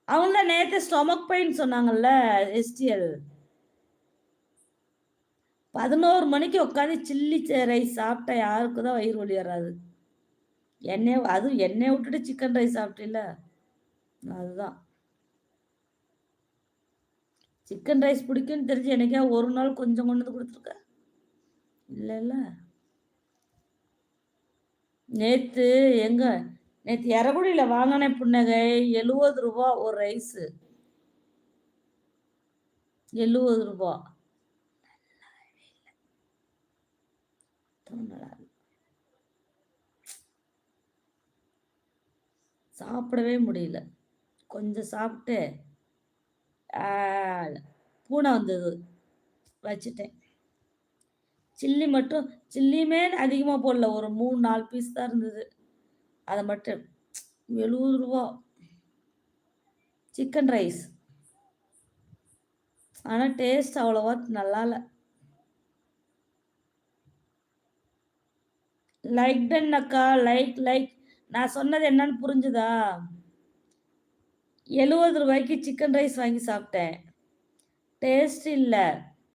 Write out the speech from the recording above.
அவங்க நேத்து stomach pain சொன்னாங்கல்ல, எஸ்டிஎல். 11 மணிக்கு உட்காந்து சில்லி ரைஸ் சாப்பிட்டா யாருக்கு தான் வயிறு வலி வராது? அதுவும் எண்ணெய விட்டுட்டு சிக்கன் ரைஸ் சாப்பிட்டீல்ல? அதுதான். சிக்கன் ரைஸ் பிடிக்கும்னு தெரிஞ்சு என்னைக்காவது ஒரு நாள் கொஞ்சம் கொண்டு வந்து குடுத்துருக்க? இல்லல்ல. நேத்து எங்க நேத்து எரகுடியில வாங்குனேன் புன்னகை. ரூ. 70 ஒரு ரைஸு. ரூ. 70. நல்லா இல்ல. சாப்பிடவே முடியல. கொஞ்சம் சாப்பிட்டு, ஆ பூனை வந்தது. வச்சுட்டேன். சில்லியுமே அதிகமா போடல. ஒரு 3, 4 பீஸ் தான் இருந்தது. அத மட்டும் ரூ. 70. Chicken rice. ஆனா டேஸ்ட் அவ்வளவா நல்லால்ல. லைக் டன் அக்கா. லைக். நான் சொன்னது என்னன்னு புரிஞ்சுதா? ரூ. 70க்கு சிக்கன் ரைஸ் வாங்கி சாப்பிட்டேன். டேஸ்ட் இல்ல.